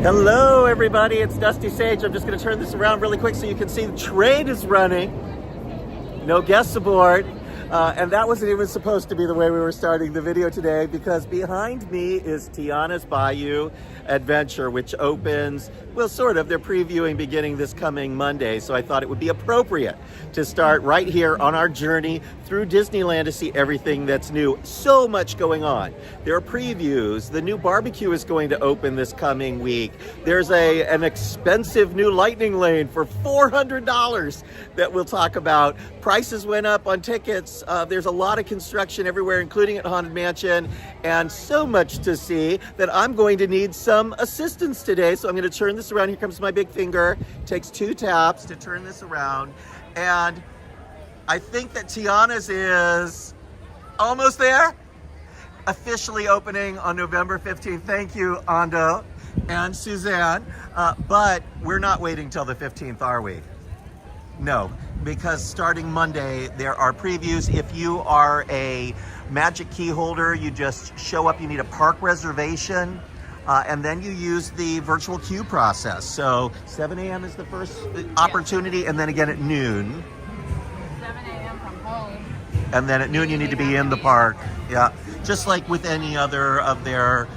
Hello everybody, it's Dusty Sage. I'm just going to turn this around really quick so you can see the train is running. No guests aboard. And that wasn't even supposed to be the way we were starting the video today, because behind me is Tiana's Bayou Adventure, which opens, well, sort of, they're previewing beginning this coming Monday. So I thought it would be appropriate to start right here on our journey through Disneyland to see everything that's new. So much going on. There are previews. The new barbecue is going to open this coming week. There's an expensive new lightning lane for $400 that we'll talk about. Prices went up on tickets. There's a lot of construction everywhere, including at Haunted Mansion, and so much to see that I'm going to need some assistance today. So I'm going to turn this around. Here comes my big finger. Takes 2 taps to turn this around. And I think that Tiana's is almost there. Officially opening on November 15th. Thank you, Ando and Suzanne. But we're not waiting till the 15th, are we? No, because starting Monday, there are previews. If you are a Magic Key holder, you just show up, you need a park reservation, and then you use the virtual queue process. So 7 a.m. is the first opportunity, and then again at noon. 7 a.m. from home. And then at noon, you need to be in the park. Yeah, just like with any other of their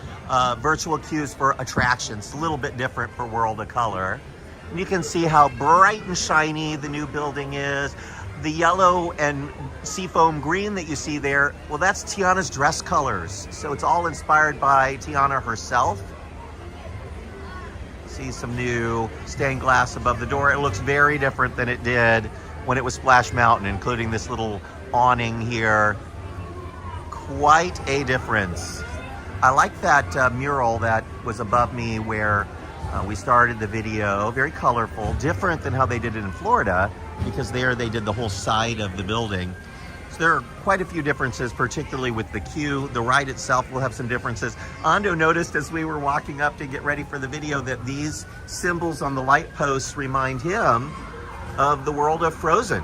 virtual queues for attractions. A little bit different for World of Color. And you can see how bright and shiny the new building is. The yellow and seafoam green that you see there, well, that's Tiana's dress colors. So it's all inspired by Tiana herself. See some new stained glass above the door. It looks very different than it did when it was Splash Mountain, including this little awning here. Quite a difference. I like that mural that was above me where we started the video. Very colorful, different than how they did it in Florida, because there they did the whole side of the building. So there are quite a few differences, particularly with the queue. The ride itself will have some differences. Ando noticed as we were walking up to get ready for the video that these symbols on the light posts remind him of the world of Frozen.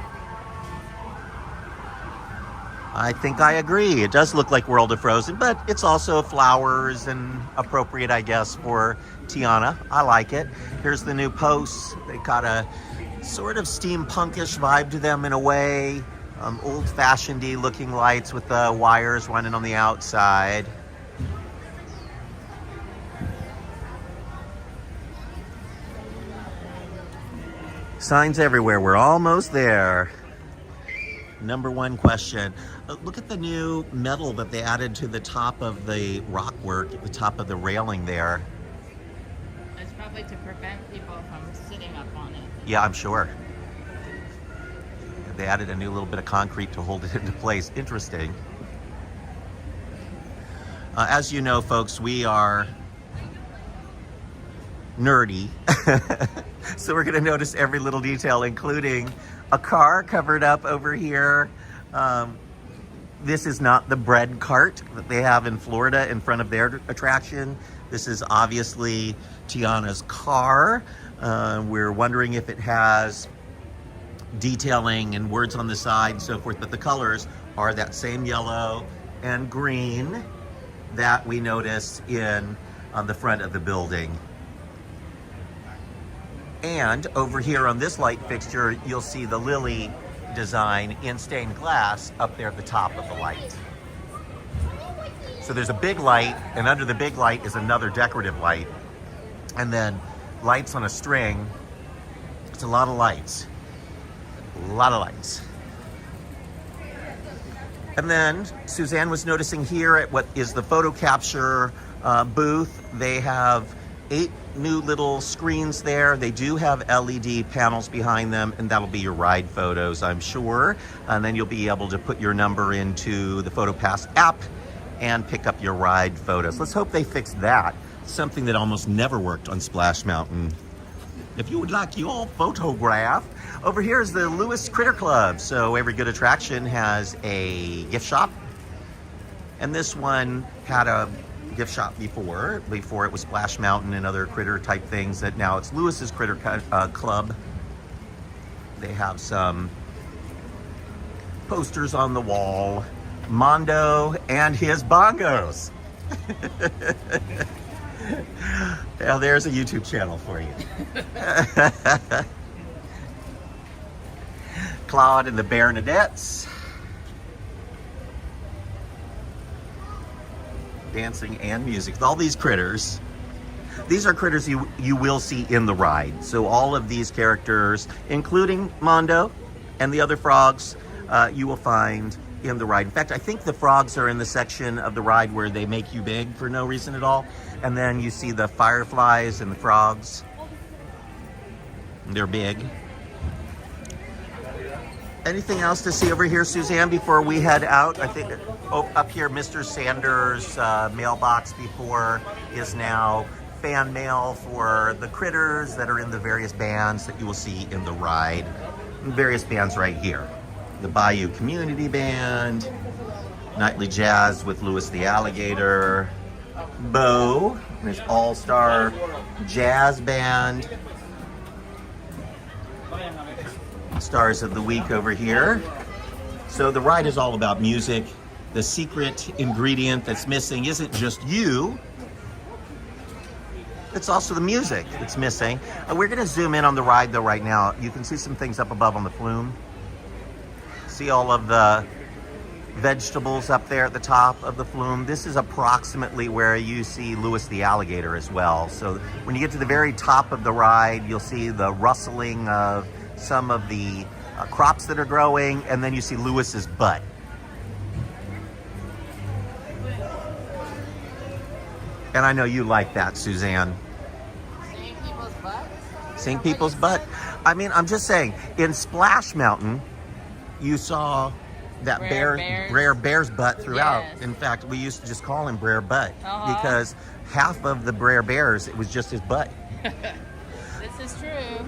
I think I agree. It does look like World of Frozen, but it's also flowers and appropriate, I guess, for Tiana. I like it. Here's the new posts. They got a sort of steampunkish vibe to them in a way. Old-fashioned-y looking lights with the wires running on the outside. Signs everywhere. We're almost there. Number one question. Look at the new metal that they added to the top of the rock work, at the top of the railing there. It's probably to prevent people from sitting up on it. Yeah, I'm sure. They added a new little bit of concrete to hold it into place. Interesting. As you know, folks, we are nerdy. So we're going to notice every little detail, including a car covered up over here. This is not the bread cart that they have in Florida in front of their attraction. This is obviously Tiana's car. We're wondering if it has detailing and words on the side and so forth, but the colors are that same yellow and green that we noticed on the front of the building. And over here on this light fixture, you'll see the lily design in stained glass up there at the top of the light. So there's a big light, and under the big light is another decorative light. And then lights on a string. It's a lot of lights. A lot of lights. And then Suzanne was noticing here at what is the photo capture booth, they have 8 new little screens there. They do have LED panels behind them, and that'll be your ride photos, I'm sure. And then you'll be able to put your number into the PhotoPass app and pick up your ride photos. Let's hope they fix that. Something that almost never worked on Splash Mountain. If you would like your photograph. Over here is the Lewis Critter Club. So every good attraction has a gift shop. And this one had a gift shop before it was Splash Mountain and other critter type things, that now it's Lewis's Critter Club. They have some posters on the wall. Mondo and his bongos. Well, there's a YouTube channel for you. Claude and the Bernadettes. Dancing and music. All these critters. These are critters you will see in the ride. So all of these characters, including Mondo and the other frogs, you will find in the ride. In fact, I think the frogs are in the section of the ride where they make you big for no reason at all. And then you see the fireflies and the frogs. They're big. Anything else to see over here, Suzanne, before we head out? I think up here, Mr. Sanders' mailbox before is now fan mail for the critters that are in the various bands that you will see in the ride. Various bands right here. The Bayou Community Band, Nightly Jazz with Louis the Alligator, Bo, his all-star jazz band, Stars of the Week over here. So the ride is all about music. The secret ingredient that's missing isn't just you, it's also the music that's missing. We're gonna zoom in on the ride though right now. You can see some things up above on the flume. See all of the vegetables up there at the top of the flume. This is approximately where you see Louis the Alligator as well. So when you get to the very top of the ride, you'll see the rustling of some of the crops that are growing, and then you see Louis's butt. And I know you like that, Suzanne. Seeing people's butts? Seeing people's butt. I mean, I'm just saying, in Splash Mountain, you saw that Brer Bear's butt throughout. Yes. In fact, we used to just call him Brer Butt because half of the Brer Bears, it was just his butt. This is true.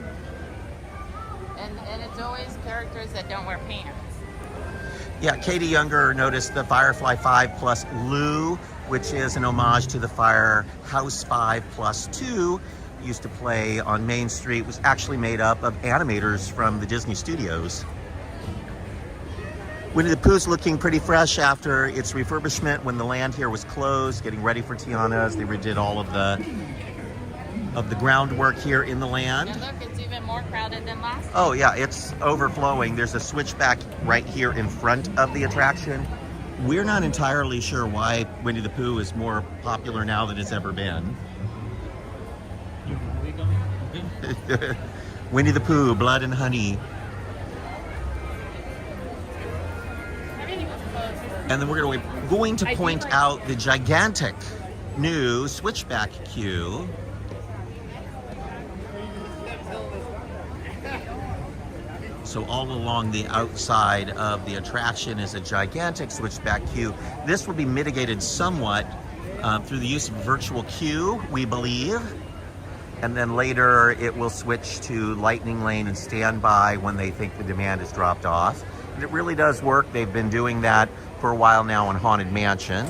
And it's always characters that don't wear pants. Yeah, Katie Younger noticed the Firefly 5 plus Lou, which is an homage to the Firehouse 5 plus 2, used to play on Main Street, was actually made up of animators from the Disney studios. Winnie the Pooh's looking pretty fresh after its refurbishment when the land here was closed, getting ready for Tiana as they redid all of the groundwork here in the land. And look, it's even more crowded than last time. Oh yeah, it's overflowing. There's a switchback right here in front of the attraction. We're not entirely sure why Winnie the Pooh is more popular now than it's ever been. Winnie the Pooh, Blood and Honey. And then we're going to point out the gigantic new switchback queue. So all along the outside of the attraction is a gigantic switchback queue. This will be mitigated somewhat through the use of virtual queue, we believe. And then later it will switch to lightning lane and standby when they think the demand has dropped off. And it really does work. They've been doing that for a while now in Haunted Mansion.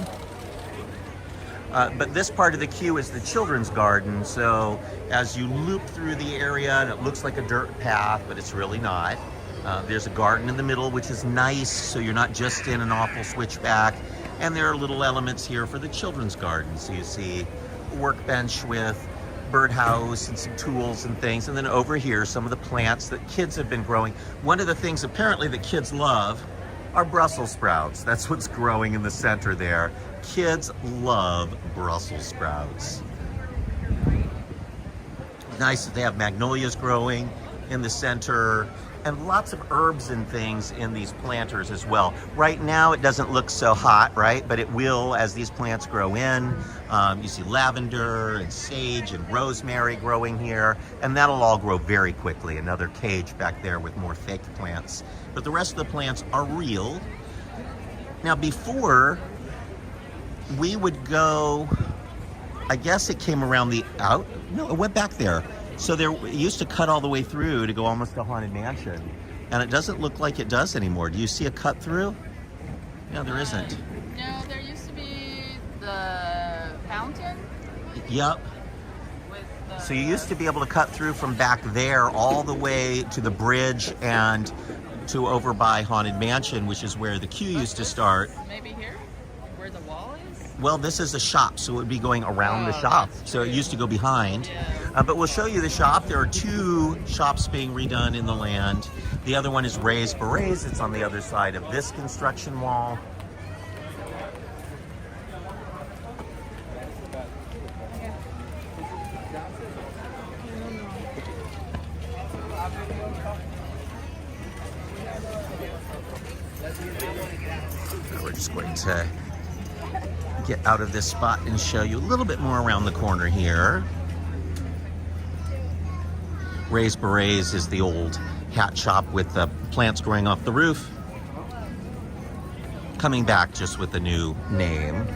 But this part of the queue is the children's garden. So as you loop through the area, and it looks like a dirt path, but it's really not. There's a garden in the middle, which is nice, so you're not just in an awful switchback. And there are little elements here for the children's garden. So you see a workbench with birdhouse and some tools and things. And then over here, some of the plants that kids have been growing. One of the things apparently that kids love are Brussels sprouts. That's what's growing in the center there. Kids love Brussels sprouts. Nice that they have magnolias growing in the center and lots of herbs and things in these planters as well. Right now it doesn't look so hot, right? But it will as these plants grow in. You see lavender and sage and rosemary growing here, and that'll all grow very quickly. Another cage back there with more fake plants. But the rest of the plants are real. Now before, we would go, I guess it came around the no, it went back there. So it used to cut all the way through to go almost to Haunted Mansion. And it doesn't look like it does anymore. Do you see a cut through? No, there isn't. No, there used to be the fountain. Yep. So you used to be able to cut through from back there all the way to the bridge and to over by Haunted Mansion, which is where the queue used to start. Maybe here, where the wall Well, this is a shop, so it would be going around the shop. So it used to go behind. But we'll show you the shop. There are 2 shops being redone in the land. The other one is Raised Berets. It's on the other side of this construction wall. We're just going to get out of this spot and show you a little bit more around the corner here. Raised Berets is the old hat shop with the plants growing off the roof. Coming back just with a new name.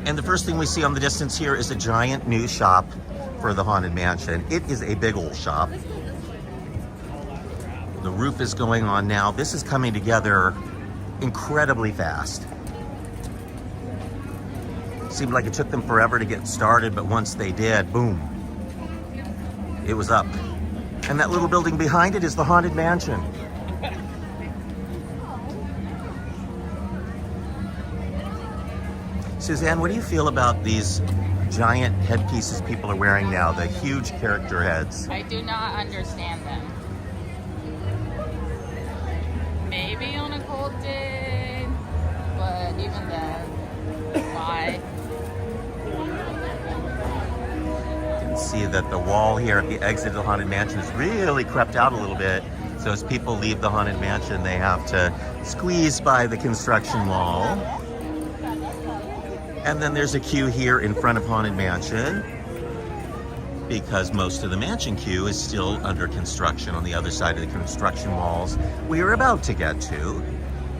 And the first thing we see on the distance here is a giant new shop for the Haunted Mansion. It is a big old shop. The roof is going on now. This is coming together incredibly fast. Seemed like it took them forever to get started, but once they did, boom, it was up. And that little building behind it is the Haunted Mansion. Suzanne, what do you feel about these giant headpieces people are wearing now, the huge character heads? I do not understand them. Maybe on a cold day, but even then, why? You can see that the wall here at the exit of the Haunted Mansion has really crept out a little bit. So as people leave the Haunted Mansion, they have to squeeze by the construction wall. And then there's a queue here in front of Haunted Mansion, because most of the mansion queue is still under construction on the other side of the construction walls we are about to get to.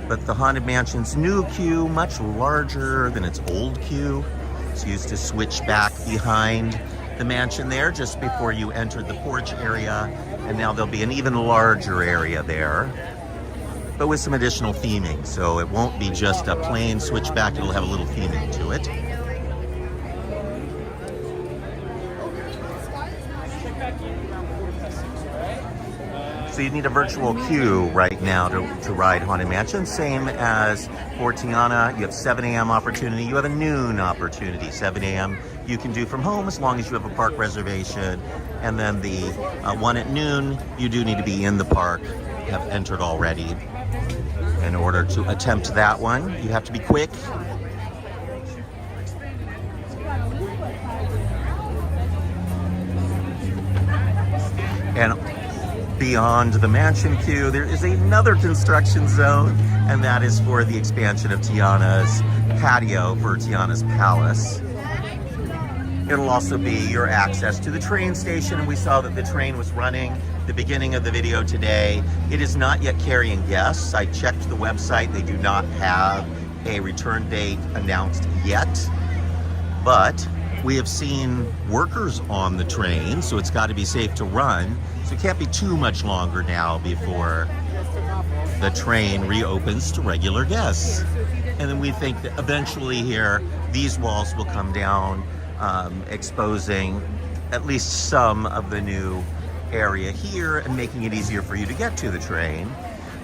But the Haunted Mansion's new queue, much larger than its old queue. It's used to switch back behind the mansion there just before you entered the porch area. And now there'll be an even larger area there, but with some additional theming. So it won't be just a plain switchback, it'll have a little theming to it. So you need a virtual queue right now to ride Haunted Mansion, same as for Tiana. You have 7 a.m. opportunity, you have a noon opportunity. 7 a.m. you can do from home as long as you have a park reservation. And then the one at noon, you do need to be in the park, have entered already. In order to attempt that one, you have to be quick. And beyond the mansion queue, there is another construction zone, and that is for the expansion of Tiana's patio for Tiana's Palace. It'll also be your access to the train station, and we saw that the train was running the beginning of the video today. It is not yet carrying guests. I checked the website. They do not have a return date announced yet, but we have seen workers on the train, so it's got to be safe to run. So it can't be too much longer now before the train reopens to regular guests. And then we think that eventually here, these walls will come down, exposing at least some of the new area here and making it easier for you to get to the train.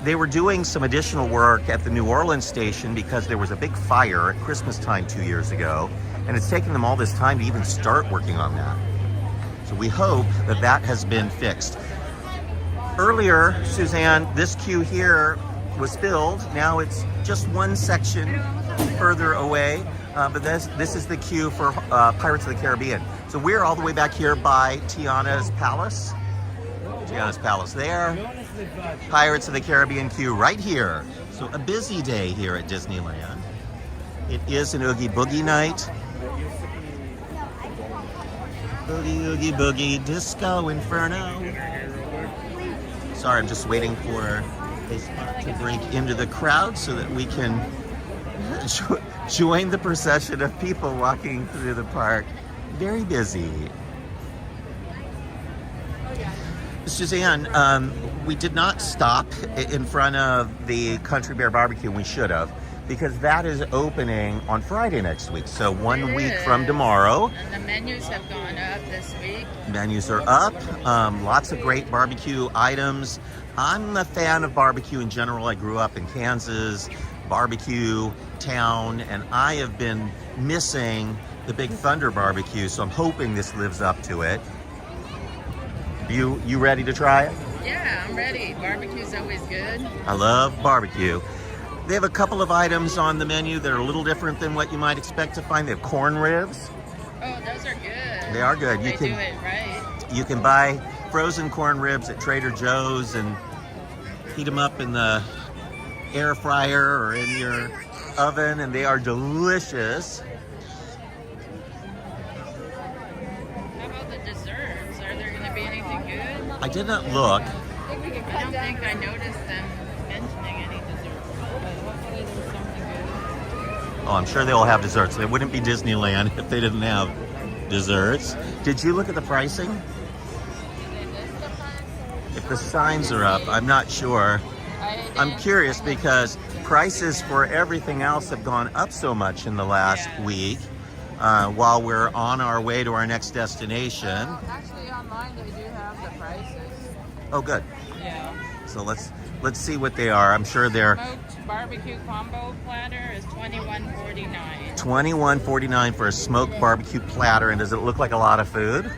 They were doing some additional work at the New Orleans station because there was a big fire at Christmas time 2 years ago, and it's taken them all this time to even start working on that. So we hope that that has been fixed. Earlier, Suzanne, this queue here was filled. Now it's just one section further away, but this is the queue for Pirates of the Caribbean. So we're all the way back here by Tiana's Palace. Tiana's Palace there. Pirates of the Caribbean queue right here. So a busy day here at Disneyland. It is an Oogie Boogie night. Boogie, oogie, boogie, disco inferno. Sorry, I'm just waiting for a spot to break into the crowd so that we can join the procession of people walking through the park. Very busy. Suzanne, we did not stop in front of the Country Bear Barbecue. We should have, because that is opening on Friday next week. So 1 week from tomorrow. And the menus have gone up this week. Menus are up. Lots of great barbecue items. I'm a fan of barbecue in general. I grew up in Kansas, barbecue town, and I have been missing the Big Thunder barbecue, so I'm hoping this lives up to it. You ready to try it? Yeah, I'm ready. Barbecue's always good. I love barbecue. They have a couple of items on the menu that are a little different than what you might expect to find. They have corn ribs. Oh, those are good. They are good. They do it right. You can buy frozen corn ribs at Trader Joe's and heat them up in the air fryer or in your oven, and they are delicious. How about the desserts? Are there going to be anything good? I did not look. I don't think I noticed them mentioning any desserts, but hopefully there's something good. Oh, I'm sure they will have desserts. It wouldn't be Disneyland if they didn't have desserts. Did you look at the pricing? If the signs are up, I'm not sure. I'm curious because prices for everything else have gone up so much in the last week while we're on our way to our next destination. Actually, online they do have the prices. Oh, good. Yeah. So let's see what they are. I'm sure they're Smoked barbecue combo platter is $21.49. $21.49 for a smoked barbecue platter. And does it look like a lot of food?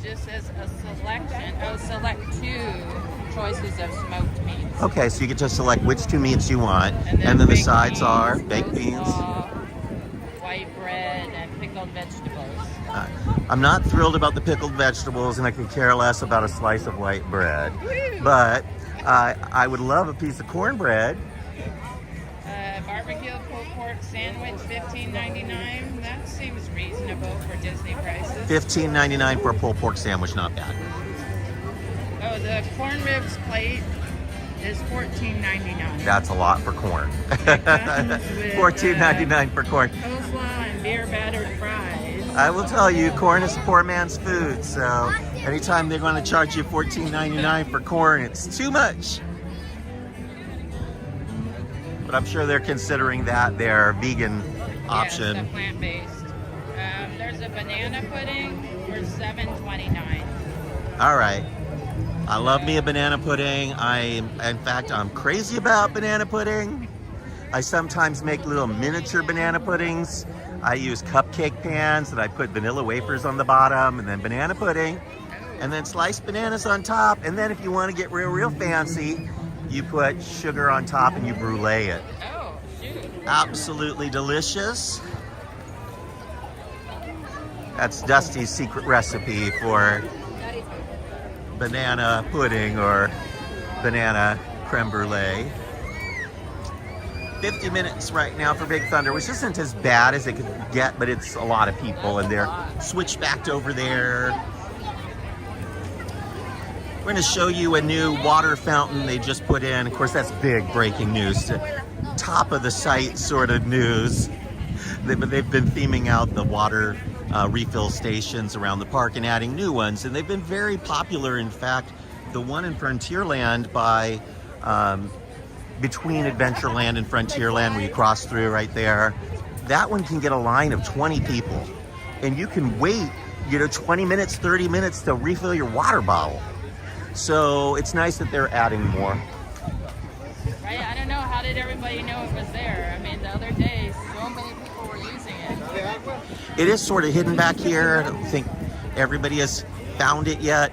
Just as a selection, select 2 choices of smoked meats. Okay, so you get to select which 2 meats you want, and then the sides are baked beans, white bread, and pickled vegetables. I'm not thrilled about the pickled vegetables, and I could care less about a slice of white bread, but I would love a piece of cornbread. Barbecue pulled pork sandwich, $15.99. That seems reasonable for Disney prices. $15.99 for a pulled pork sandwich, not bad. Oh, the corn ribs plate is $14.99. That's a lot for corn. $14.99 for corn. Coleslaw and beer battered fries. I will tell you, corn is a poor man's food, so anytime they're going to charge you $14.99 for corn, it's too much. But I'm sure they're considering that their vegan option. Yes, the plant-based. There's a banana pudding for $7.29. All right. I love me a banana pudding. In fact, I'm crazy about banana pudding. I sometimes make little miniature banana puddings. I use cupcake pans and I put vanilla wafers on the bottom and then banana pudding and then sliced bananas on top. And then if you want to get real fancy, you put sugar on top and you brulee it. Oh, shoot. Absolutely delicious. That's Dusty's secret recipe for banana pudding or banana creme brulee. 50 minutes right now for Big Thunder, which isn't as bad as it could get, but it's a lot of people and they're switchbacked over there. We're going to show you a new water fountain they just put in. Of course, that's big breaking news. Top of the site sort of news. They've been theming out the water refill stations around the park and adding new ones. And they've been very popular. In fact, the one in Frontierland by between Adventureland and Frontierland, where you cross through right there, that one can get a line of 20 people. And you can wait, 20 minutes, 30 minutes to refill your water bottle. So it's nice that they're adding more. Right, I don't know, how did everybody know it was there? I mean, the other day, so many people were using it. It is sort of hidden back here. I don't think everybody has found it yet.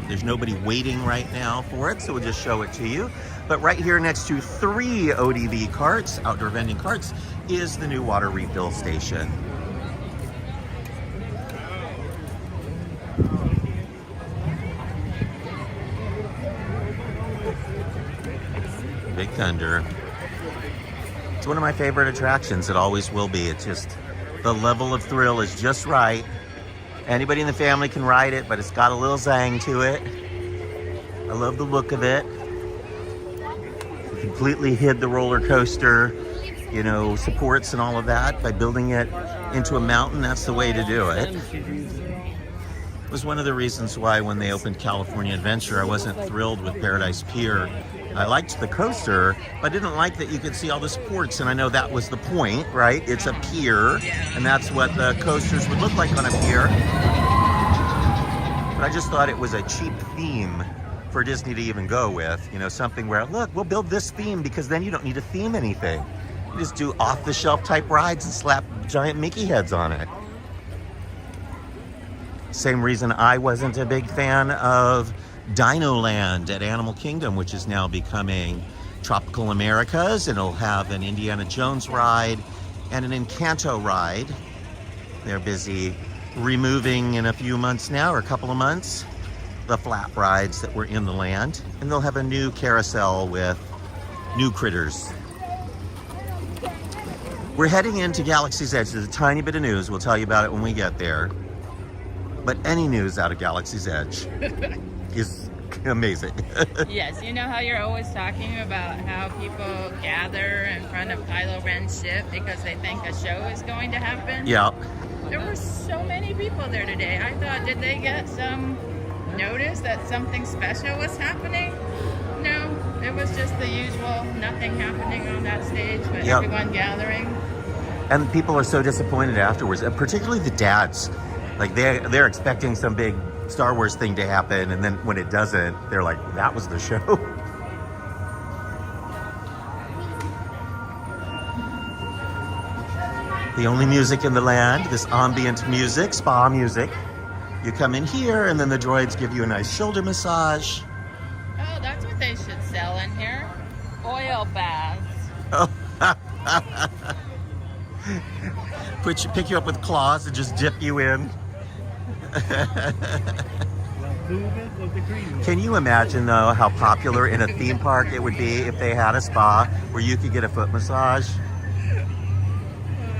There's nobody waiting right now for it, so we'll just show it to you. But right here next to 3 ODV carts, outdoor vending carts, is the new water refill station. Big Thunder. It's one of my favorite attractions. It always will be. It's just, the level of thrill is just right. Anybody in the family can ride it, but it's got a little zang to it. I love the look of it. We completely hid the roller coaster, supports and all of that by building it into a mountain. That's the way to do it. It was one of the reasons why when they opened California Adventure, I wasn't thrilled with Paradise Pier. I liked the coaster, but I didn't like that you could see all the supports, and I know that was the point, right? It's a pier, and that's what the coasters would look like on a pier. But I just thought it was a cheap theme for Disney to even go with. You know, something where, look, we'll build this theme because then you don't need to theme anything. You just do off-the-shelf type rides and slap giant Mickey heads on it. Same reason I wasn't a big fan of DISNEYLAND at Animal Kingdom, which is now becoming Tropical Americas, and it'll have an Indiana Jones ride and an Encanto ride. They're busy removing in a few months now, or a couple of months, the flap rides that were in the land, and they'll have a new carousel with new critters. We're heading into Galaxy's Edge. There's a tiny bit of news. We'll tell you about it when we get there. But any news out of Galaxy's Edge is amazing. Yes, you know how you're always talking about how people gather in front of Kylo Ren's ship because they think a show is going to happen? Yeah. There were so many people there today. I thought, did they get some notice that something special was happening? No, it was just the usual, nothing happening on that stage, but Yep. everyone gathering. And people are so disappointed afterwards, and particularly the dads. Like they're expecting some big Star Wars thing to happen, and then when it doesn't, they're like, that was the show. The only music in the land, this ambient music, spa music. You come in here, and then the droids give you a nice shoulder massage. Oh, that's what they should sell in here. Oil baths. Oh. Pick you up with claws and just dip you in. Can you imagine, though, how popular in a theme park it would be if they had a spa where you could get a foot massage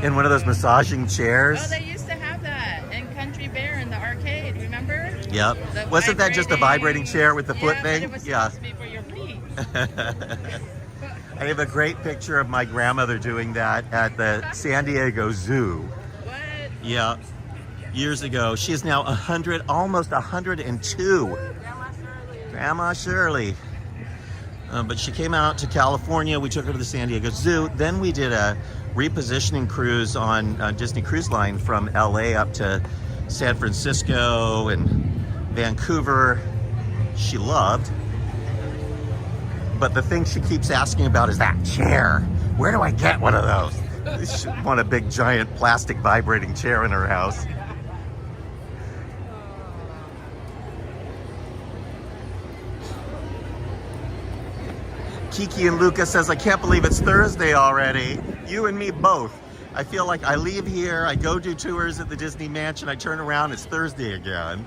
in one of those massaging chairs? Oh, they used to have that in Country Bear in the arcade, remember? Yep. The Wasn't that just a vibrating chair with the foot thing? But it was Yeah. supposed to be for your feet. I have a great picture of my grandmother doing that at the San Diego Zoo. What? Yeah. Years ago. She is now 100, almost 102. Grandma Shirley. But she came out to California. We took her to the San Diego Zoo. Then we did a repositioning cruise on Disney Cruise Line from LA up to San Francisco and Vancouver. She loved. But the thing she keeps asking about is that chair. Where do I get one of those? She want a big giant plastic vibrating chair in her house. Kiki and Luca says, I can't believe it's Thursday already. You and me both. I feel like I leave here, I go do tours at the Disney Mansion, I turn around, it's Thursday again.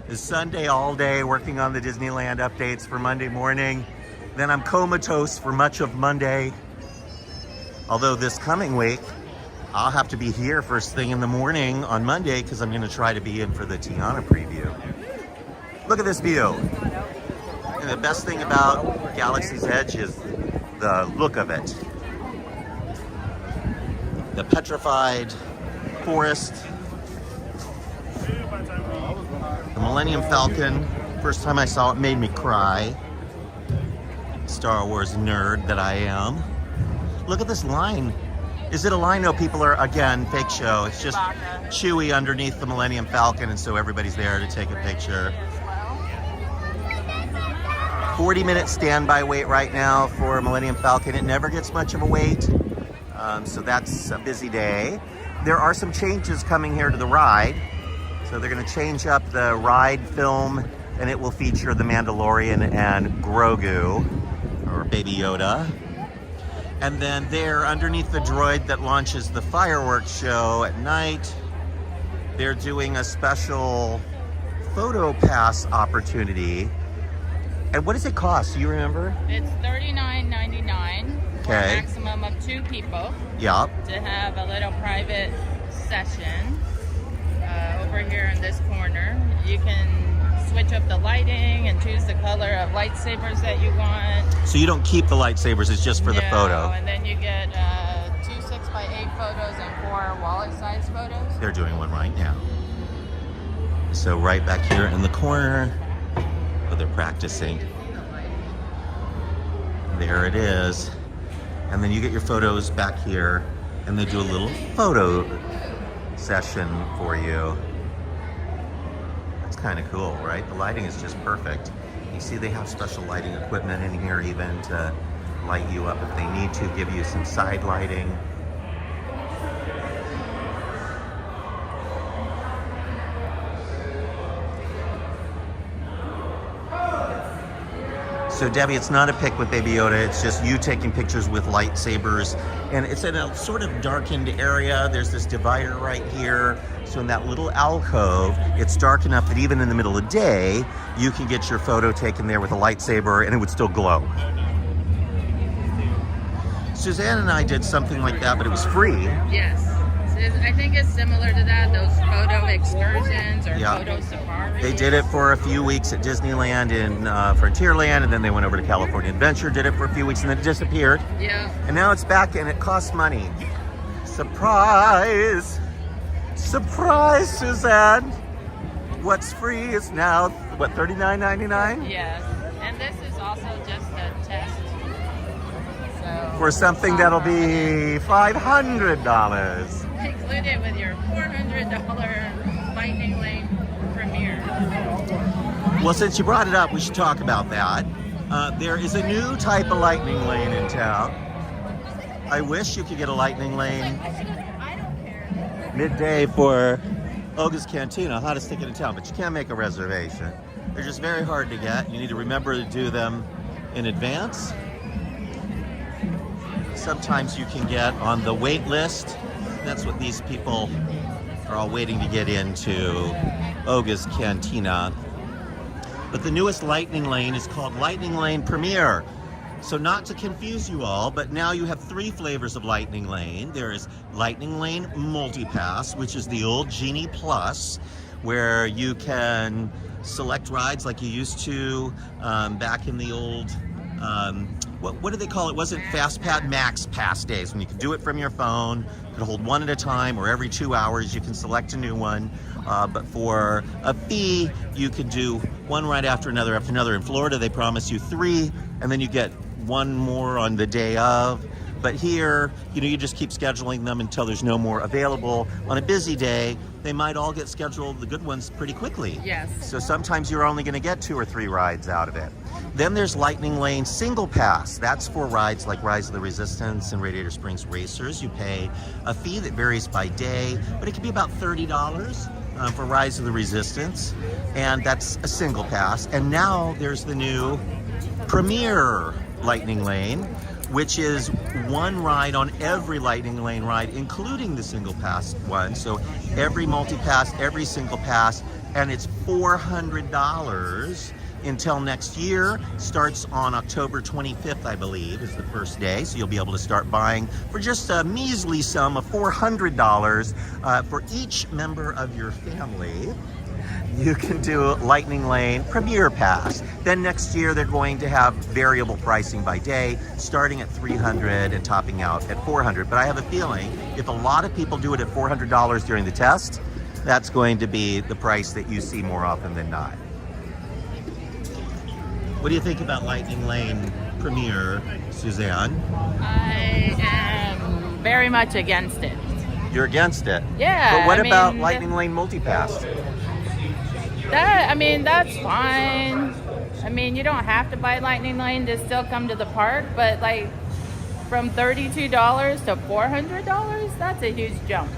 It's Sunday all day working on the Disneyland updates for Monday morning. Then I'm comatose for much of Monday. Although this coming week, I'll have to be here first thing in the morning on Monday because I'm going to try to be in for the Tiana preview. Look at this view. And the best thing about Galaxy's Edge is the look of it. The petrified forest. The Millennium Falcon. First time I saw it made me cry. Star Wars nerd that I am. Look at this line. Is it a line? No, people are, again, fake show. It's just Chewie underneath the Millennium Falcon, and so everybody's there to take a picture. 40-minute standby wait right now for Millennium Falcon. It never gets much of a wait, so that's a busy day. There are some changes coming here to the ride. So they're going to change up the ride film, and it will feature the Mandalorian and Grogu, or Baby Yoda. And then there, underneath the droid that launches the fireworks show at night, they're doing a special photo pass opportunity. And what does it cost? Do you remember? It's $39.99 for a Okay. maximum of 2 people Yup. to have a little private session. Over here in this corner, you can switch up the lighting and choose the color of lightsabers that you want. So you don't keep the lightsabers, it's just for the No, photo. and then you get 2 6x8 photos and 4 wallet-sized photos. They're doing one right now. So right back here in the corner, oh, they're practicing. There it is. And then you get your photos back here, and they do a little photo session for you. That's kind of cool, right? The lighting is just perfect. You see they have special lighting equipment in here even to light you up if they need to, give you some side lighting. So Debbie, it's not a pic with Baby Yoda, it's just you taking pictures with lightsabers. And it's in a sort of darkened area. There's this divider right here. So in that little alcove, it's dark enough that even in the middle of the day, you can get your photo taken there with a lightsaber and it would still glow. Suzanne and I did something like that, but it was free. Yes. I think it's similar to that, those photo excursions or photo safaris. They did it for a few weeks at Disneyland in Frontierland, and then they went over to California Adventure, did it for a few weeks, and then it disappeared. Yeah. And now it's back, and it costs money. Surprise! Surprise, Suzanne! What's free is now, what, $39.99? Yes. And this is also just a test. So For something that'll be $500. Included with your $400 Lightning Lane premiere. Well, since you brought it up, we should talk about that. There is a new type of lightning lane in town. I wish you could get a lightning lane midday for Oga's Cantina, hottest ticket in town, but you can't make a reservation. They're just very hard to get. You need to remember to do them in advance. Sometimes you can get on the wait list. That's what these people are all waiting to get into Oga's Cantina. But the newest Lightning Lane is called Lightning Lane Premier. So not to confuse you all, but now you have 3 flavors of Lightning Lane. There is Lightning Lane Multipass, which is the old Genie Plus, where you can select rides like you used to back in the old what did they call it? Wasn't FastPass, Max Pass days, when you could do it from your phone, you could hold one at a time, or every 2 hours you can select a new one. But for a fee, you could do one right after another after another. In Florida, they promise you 3, and then you get one more on the day of. But here, you just keep scheduling them until there's no more available. On a busy day, they might all get scheduled, the good ones, pretty quickly. Yes. So sometimes you're only going to get 2 or 3 rides out of it. Then there's Lightning Lane Single Pass. That's for rides like Rise of the Resistance and Radiator Springs Racers. You pay a fee that varies by day, but it can be about $30 for Rise of the Resistance, and that's a single pass. And now there's the new Premier Lightning Lane, which is 1 ride on every Lightning Lane ride, including the single pass one. So every multi-pass, every single pass, and it's $400 until next year. Starts on October 25th, I believe, is the first day. So you'll be able to start buying for just a measly sum of $400 for each member of your family. You can do Lightning Lane Premier Pass. Then next year they're going to have variable pricing by day, starting at $300 and topping out at $400. But I have a feeling if a lot of people do it at $400 during the test, that's going to be the price that you see more often than not. What do you think about Lightning Lane Premier, Suzanne? I am very much against it. You're against it? Yeah. But what about Lightning Lane Multipass? That's fine. You don't have to buy Lightning Lane to still come to the park, but like from $32 to $400, that's a huge jump.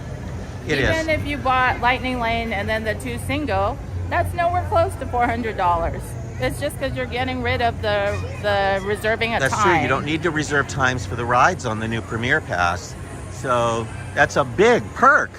Even if you bought Lightning Lane and then the 2 single, that's nowhere close to $400. It's just because you're getting rid of the reserving a time. That's true. You don't need to reserve times for the rides on the new Premier Pass. So that's a big perk.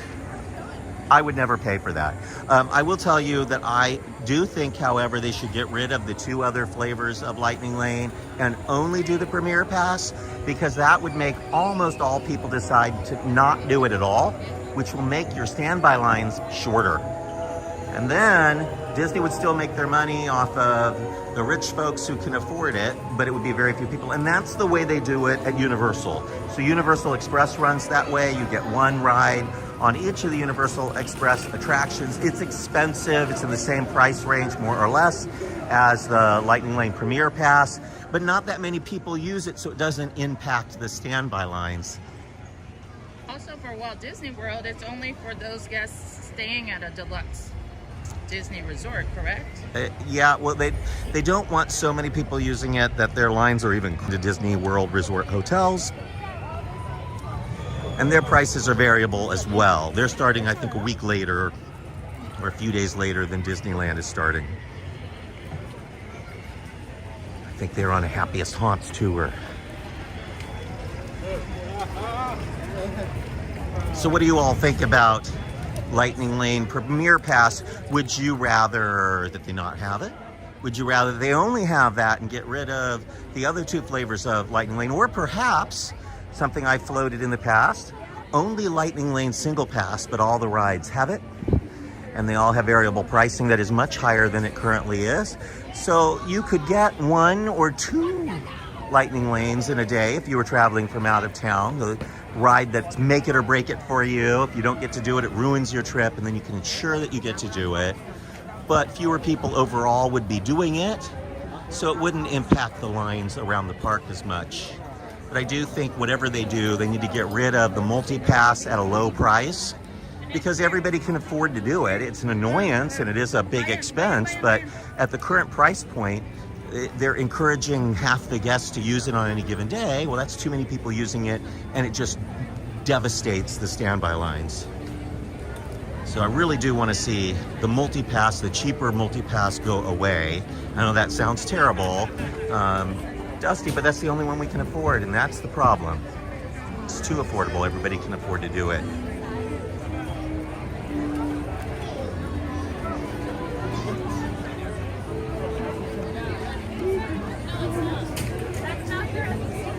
I would never pay for that. I will tell you that I do think, however, they should get rid of the 2 other flavors of Lightning Lane and only do the Premier Pass, because that would make almost all people decide to not do it at all, which will make your standby lines shorter. And then Disney would still make their money off of the rich folks who can afford it, but it would be very few people. And that's the way they do it at Universal. So Universal Express runs that way. You get 1 ride on each of the Universal Express attractions. It's expensive. It's in the same price range, more or less, as the Lightning Lane Premier Pass, but not that many people use it, so it doesn't impact the standby lines. Also for Walt Disney World, it's only for those guests staying at a deluxe. Disney Resort, correct? Yeah, well, they don't want so many people using it that their lines are even to Disney World Resort hotels. And their prices are variable as well. They're starting, I think, a week later or a few days later than Disneyland is starting. I think they're on a Happiest Haunts tour. So what do you all think about Lightning Lane Premier Pass? Would you rather that they not have it? Would you rather they only have that and get rid of the other two flavors of Lightning Lane? Or perhaps, something I floated in the past, only Lightning Lane single pass, but all the rides have it. And they all have variable pricing that is much higher than it currently is. So you could get 1 or 2 Lightning Lanes in a day if you were traveling from out of town. The ride that's make it or break it for you. If you don't get to do it, it ruins your trip, and then you can ensure that you get to do it. But fewer people overall would be doing it, so it wouldn't impact the lines around the park as much. But I do think whatever they do, they need to get rid of the multi-pass at a low price, because everybody can afford to do it. It's an annoyance and it is a big expense, but at the current price point, they're encouraging half the guests to use it on any given day. Well, that's too many people using it, and it just devastates the standby lines. So I really do want to see the multi-pass, the cheaper multi-pass, go away. I know that sounds terrible, Dusty, but that's the only one we can afford, and that's the problem. It's too affordable. Everybody can afford to do it.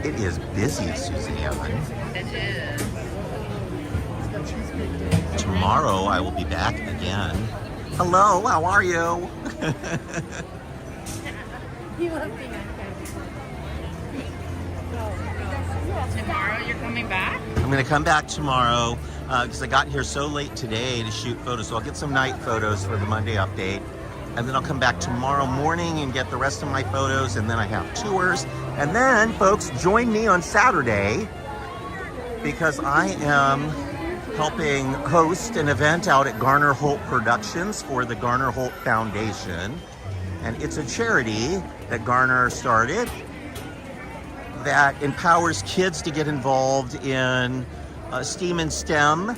It is busy, Suzanne. It is. Tomorrow I will be back again. Hello, how are you? Tomorrow you're coming back? I'm gonna come back tomorrow because I got here so late today to shoot photos. So I'll get some night photos for the Monday update. And then I'll come back tomorrow morning and get the rest of my photos, and then I have tours. And then, folks, join me on Saturday because I am helping host an event out at Garner Holt Productions for the Garner Holt Foundation. And it's a charity that Garner started that empowers kids to get involved in STEAM and STEM,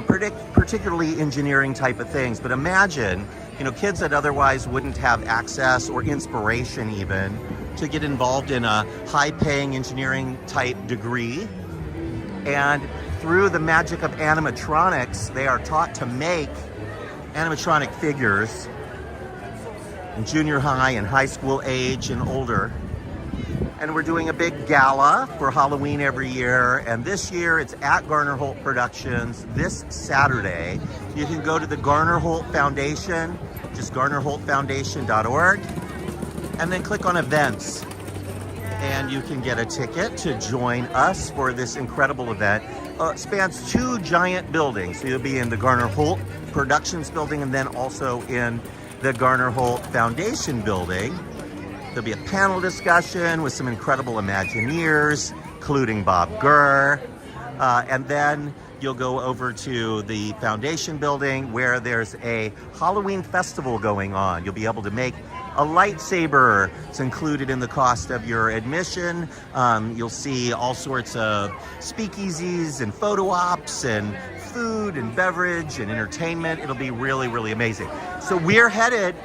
particularly engineering type of things. But imagine, you know, kids that otherwise wouldn't have access or inspiration even to get involved in a high-paying engineering type degree. And through the magic of animatronics, they are taught to make animatronic figures in junior high and high school age and older. And we're doing a big gala for Halloween every year. And this year it's at Garner Holt Productions this Saturday. You can go to the Garner Holt Foundation, just garnerholtfoundation.org, and then click on events. And you can get a ticket to join us for this incredible event. It spans 2 giant buildings. So you'll be in the Garner Holt Productions building and then also in the Garner Holt Foundation building. There'll be a panel discussion with some incredible Imagineers, including Bob Gurr. And then you'll go over to the Foundation building where there's a Halloween festival going on. You'll be able to make a lightsaber. It's included in the cost of your admission. You'll see all sorts of speakeasies and photo ops and food and beverage and entertainment. It'll be really, really amazing. So we're headed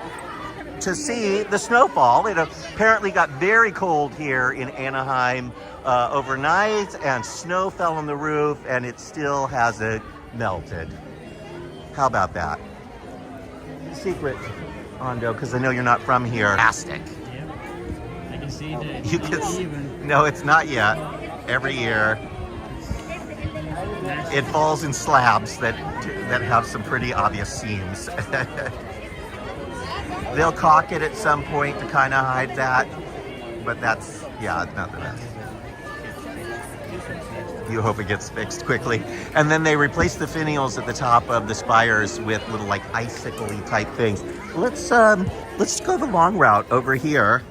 to see the snowfall. It apparently got very cold here in Anaheim overnight, and snow fell on the roof, and it still hasn't melted. How about that? Secret, Ando, because I know you're not from here. Fantastic. Yep. I can see that. You can see, no, it's not yet. Every year, it falls in slabs that have some pretty obvious seams. They'll caulk it at some point to kind of hide that, but that's, yeah, not the best. You hope it gets fixed quickly. And then they replace the finials at the top of the spires with little like icicle-y type things. Let's go the long route over here.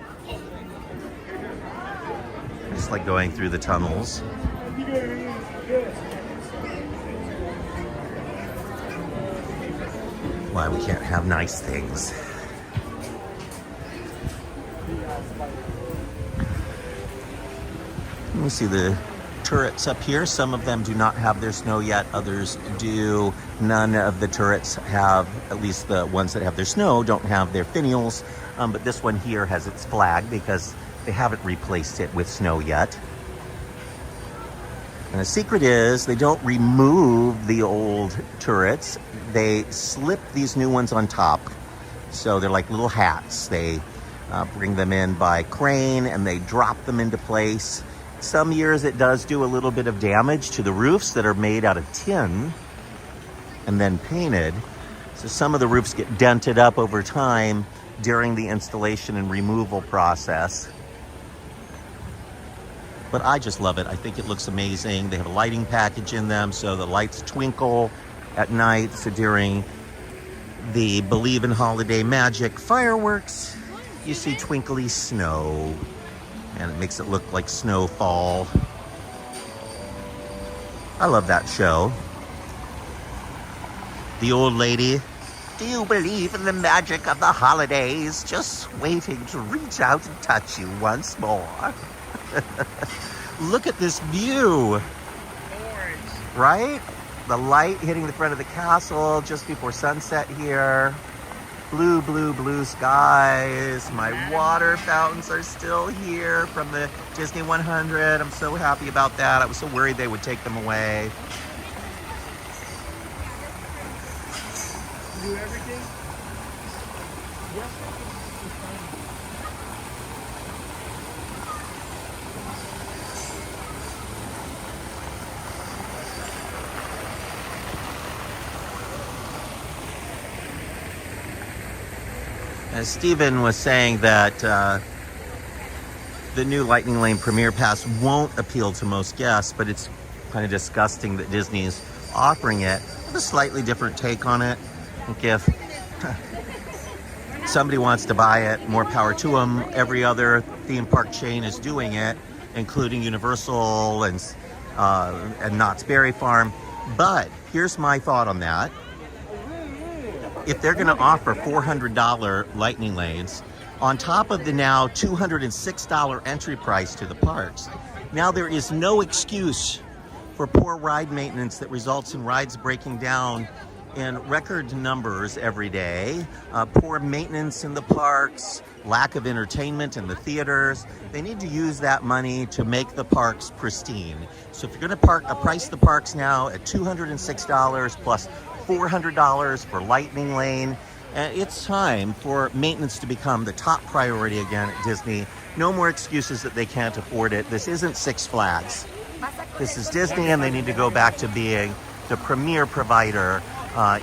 Just like going through the tunnels. why we can't have nice things. We see the turrets up here. Some of them do not have their snow yet, others do. None of the turrets have, at least the ones that have their snow, don't have their finials. But this one here has its flag because they haven't replaced it with snow yet. And the secret is they don't remove the old turrets. They slip these new ones on top. So they're like little hats. They bring them in by crane and they drop them into place. Some years it does do a little bit of damage to the roofs that are made out of tin and then painted. So some of the roofs get dented up over time during the installation and removal process. But I just love it. I think it looks amazing. They have a lighting package in them so the lights twinkle at night. So during the Believe in Holiday Magic fireworks, you see twinkly snow. And it makes it look like snowfall. I love that show. The old lady, do you believe in the magic of the holidays? Just waiting to reach out and touch you once more. Look at this view. Right? The light hitting the front of the castle just before sunset here. Blue, blue, blue skies. My water fountains are still here from the Disney 100. I'm so happy about that. I was so worried they would take them away. Do everything? As Stephen was saying that the new Lightning Lane Premier Pass won't appeal to most guests, but it's kind of disgusting that Disney's offering it with a slightly different take on it. I think if somebody wants to buy it, more power to them. Every other theme park chain is doing it, including Universal and Knott's Berry Farm. But here's my thought on that. If they're going to offer $400 lightning lanes on top of the now $206 entry price to the parks, now there is no excuse for poor ride maintenance that results in rides breaking down in record numbers every day, poor maintenance in the parks, lack of entertainment in the theaters. They need to use that money to make the parks pristine. So if you're going to price the parks now at $206 plus $400 for Lightning Lane, it's time for maintenance to become the top priority again at Disney. No more excuses that they can't afford it. This isn't Six Flags. This is Disney, and they need to go back to being the premier provider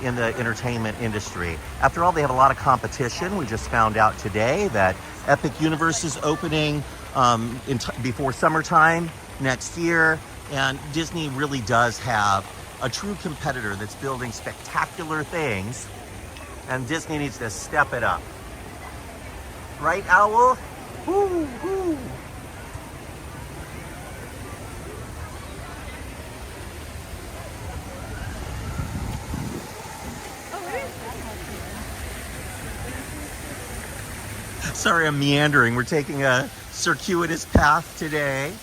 in the entertainment industry. After all, they have a lot of competition. We just found out today that Epic Universe is opening before summertime next year, and Disney really does have a true competitor that's building spectacular things, and Disney needs to step it up. Right, Owl? Woo, woo. Sorry, I'm meandering. We're taking a circuitous path today.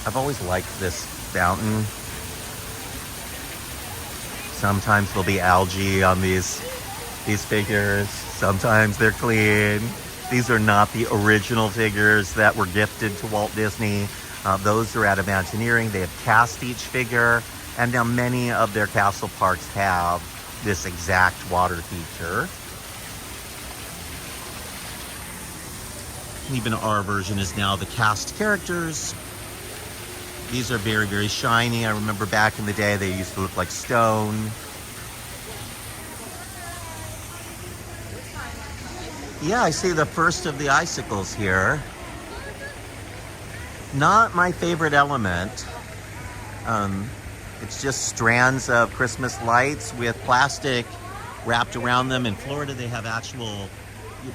I've always liked this fountain. Sometimes there'll be algae on these figures. Sometimes they're clean. These are not the original figures that were gifted to Walt Disney. Those are at Imagineering. They have cast each figure, and now many of their castle parks have this exact water feature. Even our version is now the cast characters. These are very, very shiny. I remember back in the day, they used to look like stone. Yeah, I see the first of the icicles here. Not my favorite element. It's just strands of Christmas lights with plastic wrapped around them. In Florida, they have actual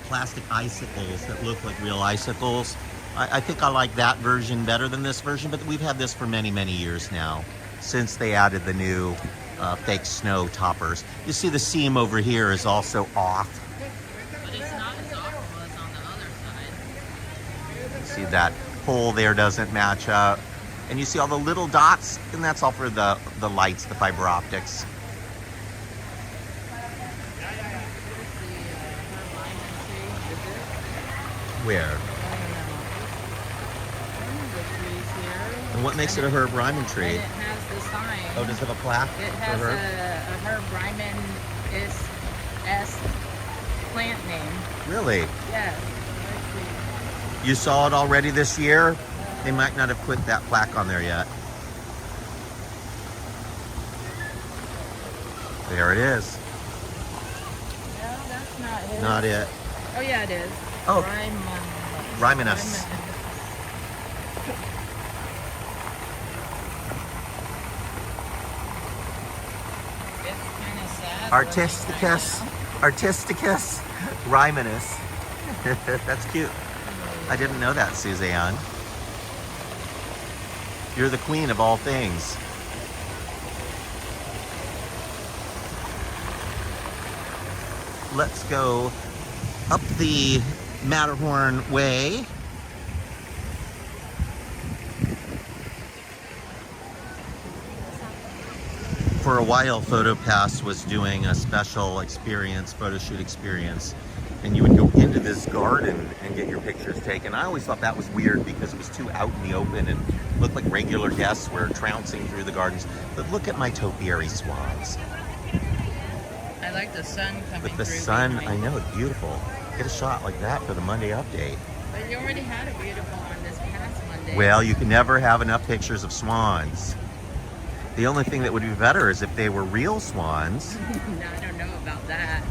plastic icicles that look like real icicles. I think I like that version better than this version, but we've had this for many, many years now, since they added the new fake snow toppers. You see the seam over here is also off. But it's not as awful as on the other side. You see that hole there doesn't match up. And you see all the little dots, and that's all for the lights, the fiber optics. Where? And what makes it a Herb Ryman tree? And it has the sign. Oh, does it have a plaque It for has her? a Herb Ryman S plant name. Really? Yes. You saw it already this year? They might not have put that plaque on there yet. There it is. No, that's not it. Not it. Oh yeah, it is. Oh. Rymanus. It's kind of sad. Artisticus Rymanus. That's cute. I didn't know that, Suzanne. You're the queen of all things. Let's go up the Matterhorn Way. For a while, PhotoPass was doing a special experience, photo shoot experience, and you would go into this garden and get your pictures taken. I always thought that was weird because it was too out in the open and looked like regular guests were trouncing through the gardens. But look at my topiary swans. I like the sun coming With the through sun, behind. I know, it's beautiful. Get a shot like that for the Monday update. But you already had a beautiful one this past Monday. Well, you can never have enough pictures of swans. The only thing that would be better is if they were real swans. No, I don't know about that.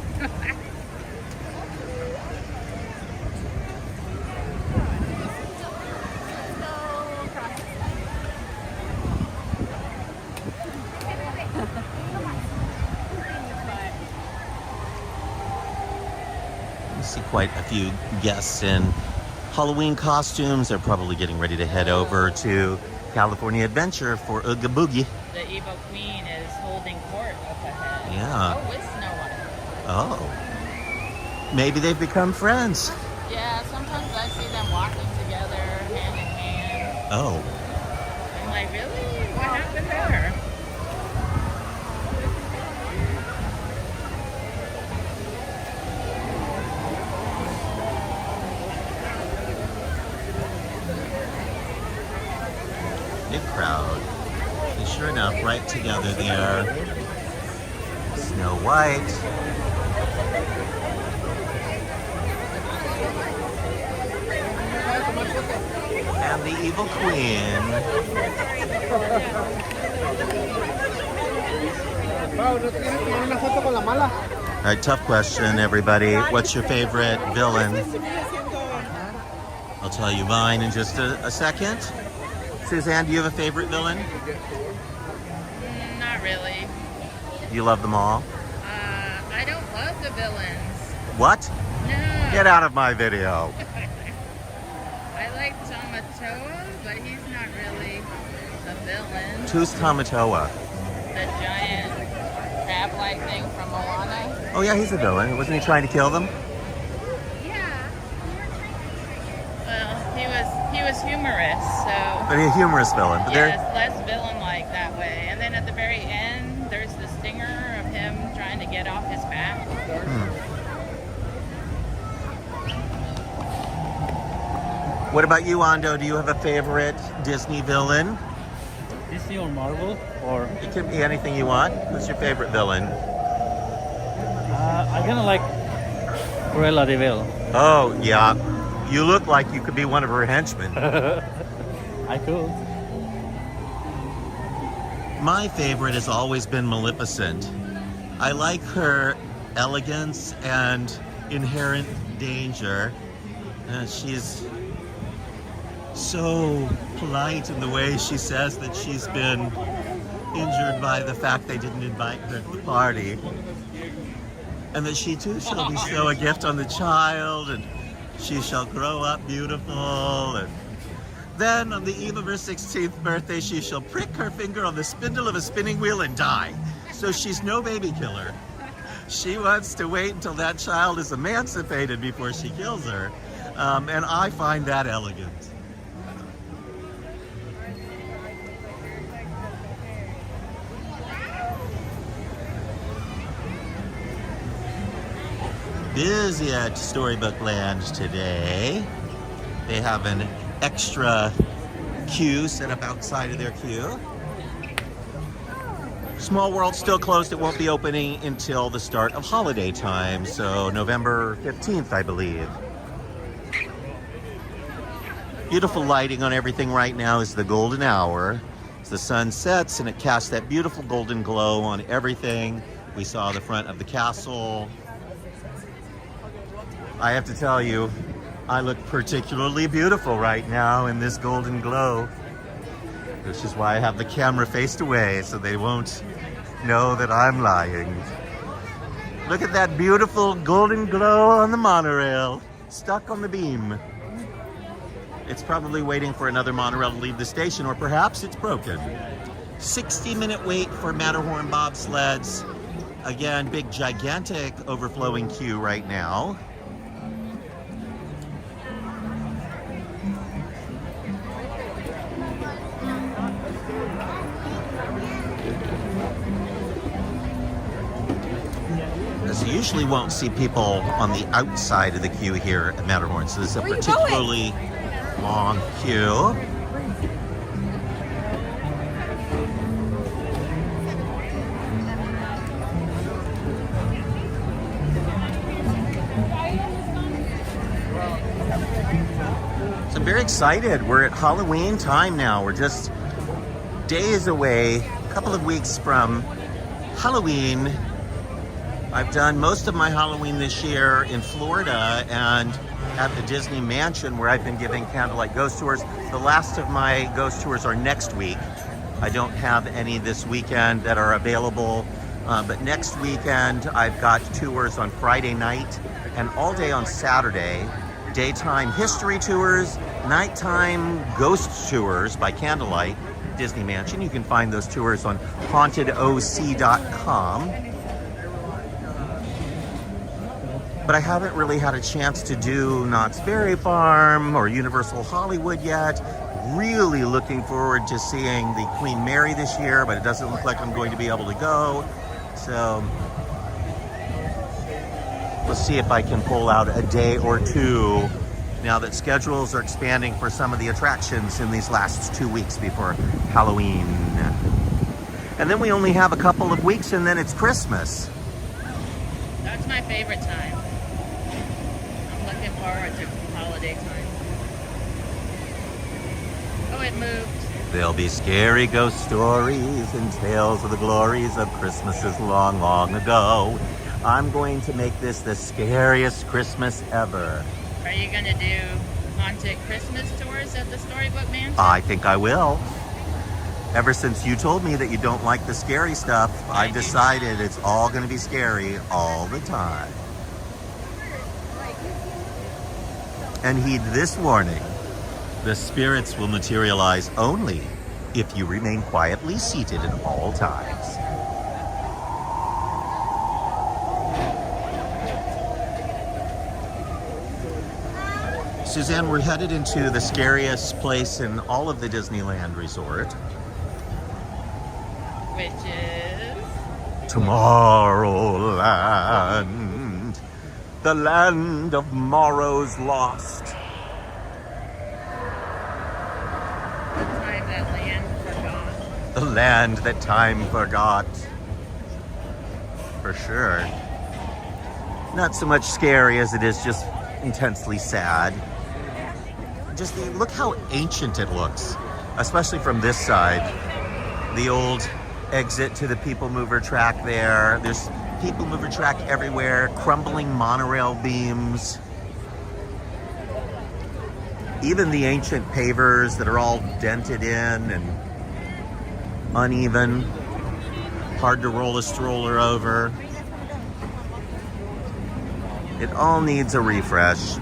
You see quite a few guests in Halloween costumes. They're probably getting ready to head over to California Adventure for Ooga Boogie. The Evil Queen is holding court up ahead. Yeah. Oh, with Snow White. Oh. Maybe they've become friends. Yeah, sometimes I see them walking together, hand in hand. Oh. I'm like, really? What happened there? Big crowd. And sure enough, right together there. Snow White. And the Evil Queen. All right, tough question, everybody. What's your favorite villain? I'll tell you mine in just a second. Suzanne, do you have a favorite villain? Not really. You love them all? I don't love the villains. What? No. Get out of my video. I like Tomatoa, but he's not really a villain. Who's Tamatoa? The giant crab-like thing from Moana. Oh yeah, he's a villain. Wasn't he trying to kill them? Well, he was humorous, so But he's a humorous villain. But yeah, it's less villain-like that way. And then at the very end, there's the stinger of him trying to get off his back. What about you, Ando? Do you have a favorite Disney villain? Disney or Marvel or It can be anything you want. Who's your favorite villain? I kind of like Cruella de Vil. Oh, yeah. You look like you could be one of her henchmen. I could. My favorite has always been Maleficent. I like her elegance and inherent danger. She's so polite in the way she says that she's been injured by the fact they didn't invite her to the party. And that she too shall bestow a gift on the child, and she shall grow up beautiful. And then on the eve of her 16th birthday, she shall prick her finger on the spindle of a spinning wheel and die. So she's no baby killer. She wants to wait until that child is emancipated before she kills her. And I find that elegant. Busy at Storybook Land today. They have an extra queue set up outside of their queue. Small World still closed. It won't be opening until the start of holiday time, so November 15th, I believe. Beautiful lighting on everything right now is the golden hour. As the sun sets and it casts that beautiful golden glow on everything. We saw the front of the castle. I have to tell you, I look particularly beautiful right now in this golden glow. Which is why I have the camera faced away, so they won't know that I'm lying. Look at that beautiful golden glow on the monorail, stuck on the beam. It's probably waiting for another monorail to leave the station, or perhaps it's broken. 60-minute wait for Matterhorn bobsleds. Again, big, gigantic overflowing queue right now. You usually won't see people on the outside of the queue here at Matterhorn, so this is a particularly long queue. So I'm very excited. We're at Halloween time now. We're just days away, a couple of weeks from Halloween. I've done most of my Halloween this year in Florida and at the Disney Mansion, where I've been giving candlelight ghost tours. The last of my ghost tours are next week. I don't have any this weekend that are available, but next weekend I've got tours on Friday night and all day on Saturday. Daytime history tours, nighttime ghost tours by candlelight, Disney Mansion. You can find those tours on hauntedoc.com. But I haven't really had a chance to do Knott's Berry Farm or Universal Hollywood yet. Really looking forward to seeing the Queen Mary this year, but it doesn't look like I'm going to be able to go. So we'll see if I can pull out a day or two now that schedules are expanding for some of the attractions in these last 2 weeks before Halloween. And then we only have a couple of weeks and then it's Christmas. That's my favorite time. I'm looking forward to holiday time. Oh, it moved. There'll be scary ghost stories and tales of the glories of Christmases long, long ago. I'm going to make this the scariest Christmas ever. Are you going to do haunted Christmas tours at the Storybook Mansion? I think I will. Ever since you told me that you don't like the scary stuff, I've decided it's all going to be scary all the time. And heed this warning. The spirits will materialize only if you remain quietly seated at all times. Suzanne, we're headed into the scariest place in all of the Disneyland Resort. Which is? Tomorrowland. The land of morrows lost. The land that time forgot. For sure. Not so much scary as it is just intensely sad. Just look how ancient it looks, especially from this side. The old exit to the People Mover track there. There's People Mover track everywhere, crumbling monorail beams. Even the ancient pavers that are all dented in and uneven, hard to roll a stroller over. It all needs a refresh.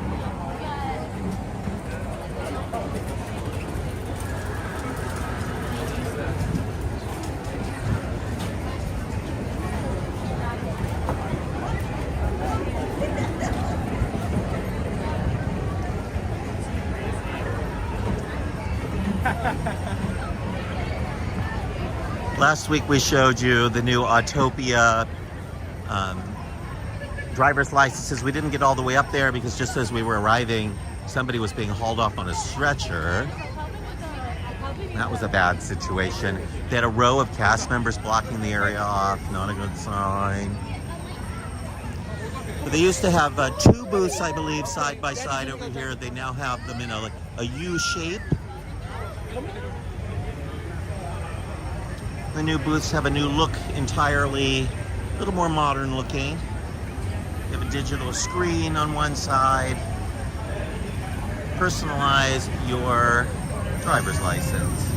Last week we showed you the new Autopia driver's licenses. We didn't get all the way up there because just as we were arriving, somebody was being hauled off on a stretcher. That was a bad situation. They had a row of cast members blocking the area off. Not a good sign. But they used to have 2 booths, I believe, side by side over here. They now have them in a U shape. The new booths have a new look entirely, a little more modern looking. You have a digital screen on one side. Personalize your driver's license.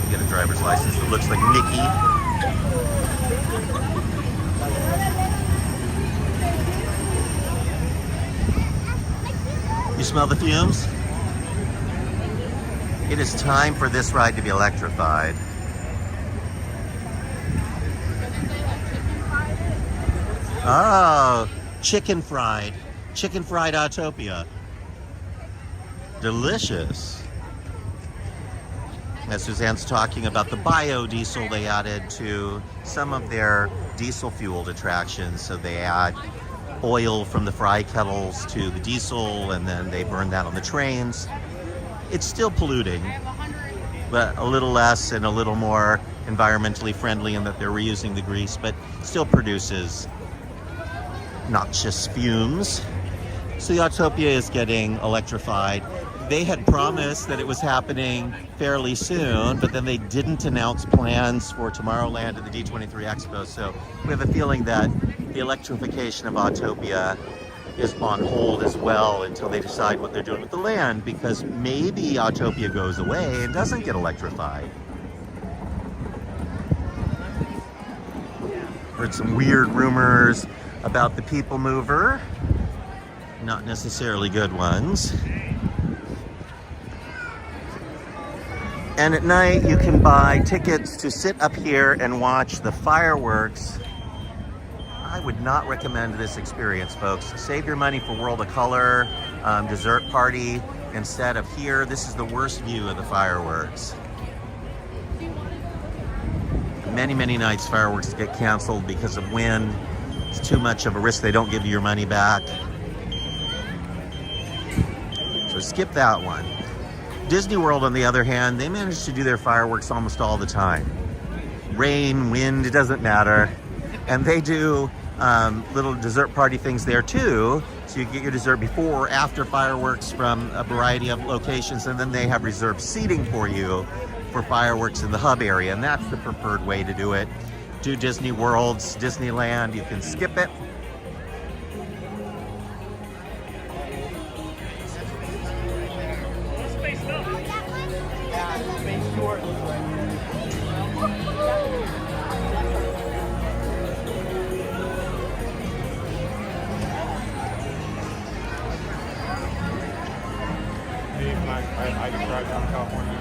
You get a driver's license that looks like Mickey. You smell the fumes? It is time for this ride to be electrified. Oh, chicken fried Autopia. Delicious. As Suzanne's talking about the biodiesel they added to some of their diesel fueled attractions. So they add oil from the fry kettles to the diesel, and then they burn that on the trains. It's still polluting, but a little less and a little more environmentally friendly in that they're reusing the grease, but still produces noxious fumes. So the Autopia is getting electrified. They had promised that it was happening fairly soon, but then they didn't announce plans for Tomorrowland and the D23 Expo. So we have a feeling that the electrification of Autopia is on hold as well until they decide what they're doing with the land, because maybe Autopia goes away and doesn't get electrified. Heard some weird rumors about the People Mover. Not necessarily good ones. And at night you can buy tickets to sit up here and watch the fireworks. I would not recommend this experience, folks. Save your money for World of Color, dessert party, instead of here. This is the worst view of the fireworks. Many, many nights fireworks get canceled because of wind. It's too much of a risk. They don't give you your money back. So skip that one. Disney World, on the other hand, they manage to do their fireworks almost all the time. Rain, wind, it doesn't matter. And they do little dessert party things there too. So you get your dessert before or after fireworks from a variety of locations, and then they have reserved seating for you for fireworks in the hub area, and that's the preferred way to do it. Do Disney World's Disneyland, you can skip it. I can drive down to California.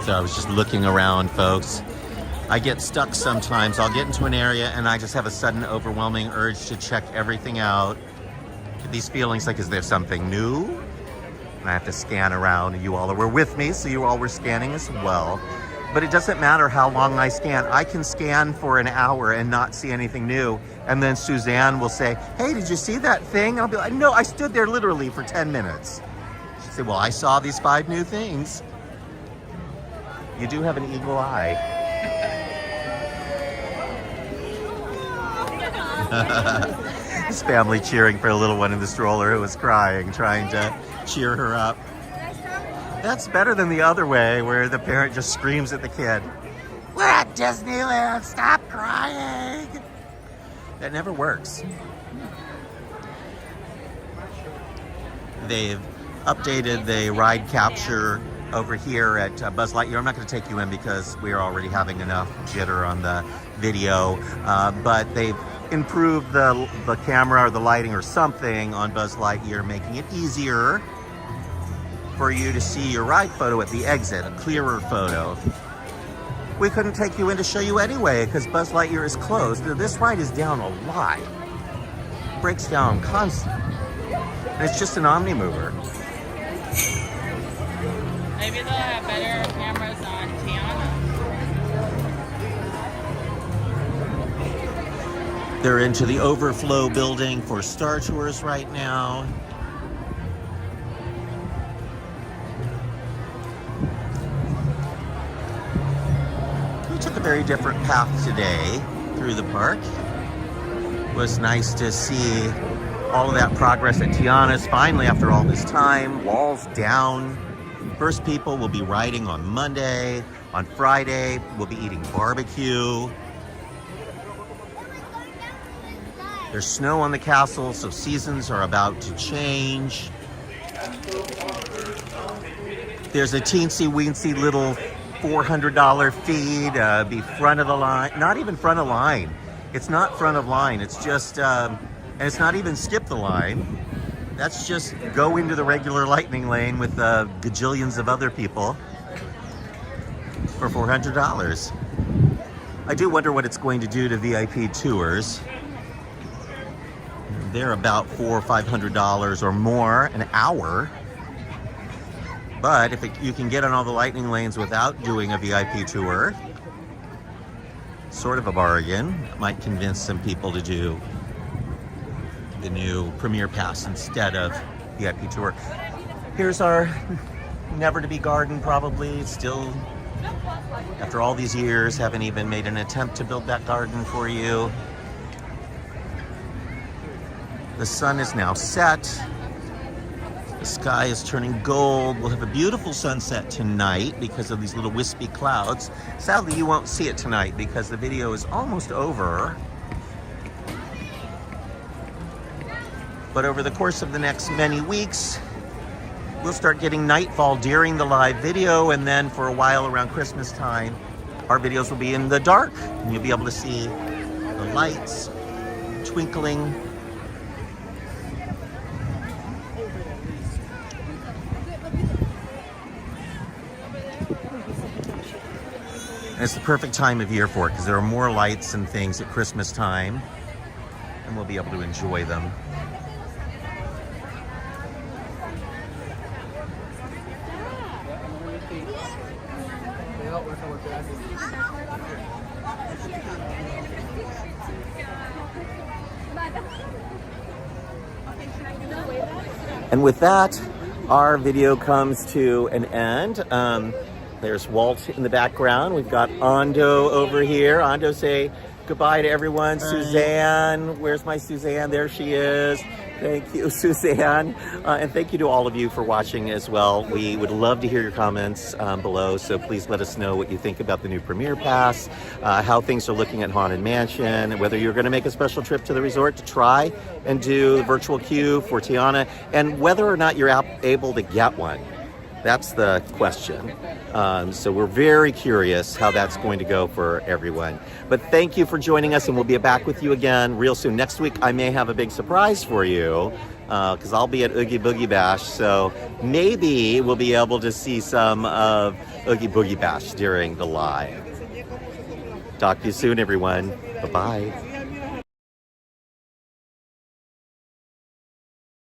So I was just looking around, folks. I get stuck sometimes. I'll get into an area and I just have a sudden overwhelming urge to check everything out. These feelings like, is there something new? And I have to scan around. You all were with me, so you all were scanning as well. But it doesn't matter how long I scan. I can scan for an hour and not see anything new. And then Suzanne will say, hey, did you see that thing? I'll be like, no, I stood there literally for 10 minutes. She'll say, well, I saw these 5 new things. You do have an eagle eye. This family cheering for a little one in the stroller who was crying, trying to cheer her up. That's better than the other way, where the parent just screams at the kid. We're at Disneyland, stop crying. That never works. They've updated the ride capture over here at Buzz Lightyear. I'm not going to take you in because we're already having enough jitter on the video, but they've improved the camera or the lighting or something on Buzz Lightyear, making it easier for you to see your ride photo at the exit, a clearer photo. We couldn't take you in to show you anyway because Buzz Lightyear is closed. Now, this ride is down a lot. It breaks down constantly. And it's just an Omni mover. Maybe they'll have better cameras on Tiana. They're into the overflow building for Star Tours right now. We took a very different path today through the park. It was nice to see all of that progress at Tiana's finally after all this time. Walls down. First people will be riding on Monday. On Friday, we'll be eating barbecue. There's snow on the castle, so seasons are about to change. There's a teensy-weensy little $400 fee to be front of the line. Not even front of line. It's not front of line. It's just, and it's not even skip the line. That's just go into the regular lightning lane with gajillions of other people for $400. I do wonder what it's going to do to VIP tours. They're about $400 or $500 or more an hour. But if you can get on all the lightning lanes without doing a VIP tour, sort of a bargain. It might convince some people to do the new Premier Pass instead of VIP tour. Here's our never to be garden, probably still, after all these years, haven't even made an attempt to build that garden for you. The sun is now set. The sky is turning gold. We'll have a beautiful sunset tonight because of these little wispy clouds. Sadly, you won't see it tonight because the video is almost over. But over the course of the next many weeks, we'll start getting nightfall during the live video, and then for a while around Christmas time, our videos will be in the dark, and you'll be able to see the lights twinkling. And it's the perfect time of year for it because there are more lights and things at Christmas time, and we'll be able to enjoy them. And with that, our video comes to an end. There's Walt in the background. We've got Ando over here. Ando, say goodbye to everyone. Suzanne, where's my Suzanne? There she is. Thank you, Suzanne. And thank you to all of you for watching as well. We would love to hear your comments below, so please let us know what you think about the new Premier Pass, how things are looking at Haunted Mansion, whether you're going to make a special trip to the resort to try and do the virtual queue for Tiana, and whether or not you're able to get one. That's the question. So we're very curious how that's going to go for everyone. But thank you for joining us, and we'll be back with you again real soon. Next week, I may have a big surprise for you because I'll be at Oogie Boogie Bash. So maybe we'll be able to see some of Oogie Boogie Bash during the live. Talk to you soon, everyone. Bye-bye.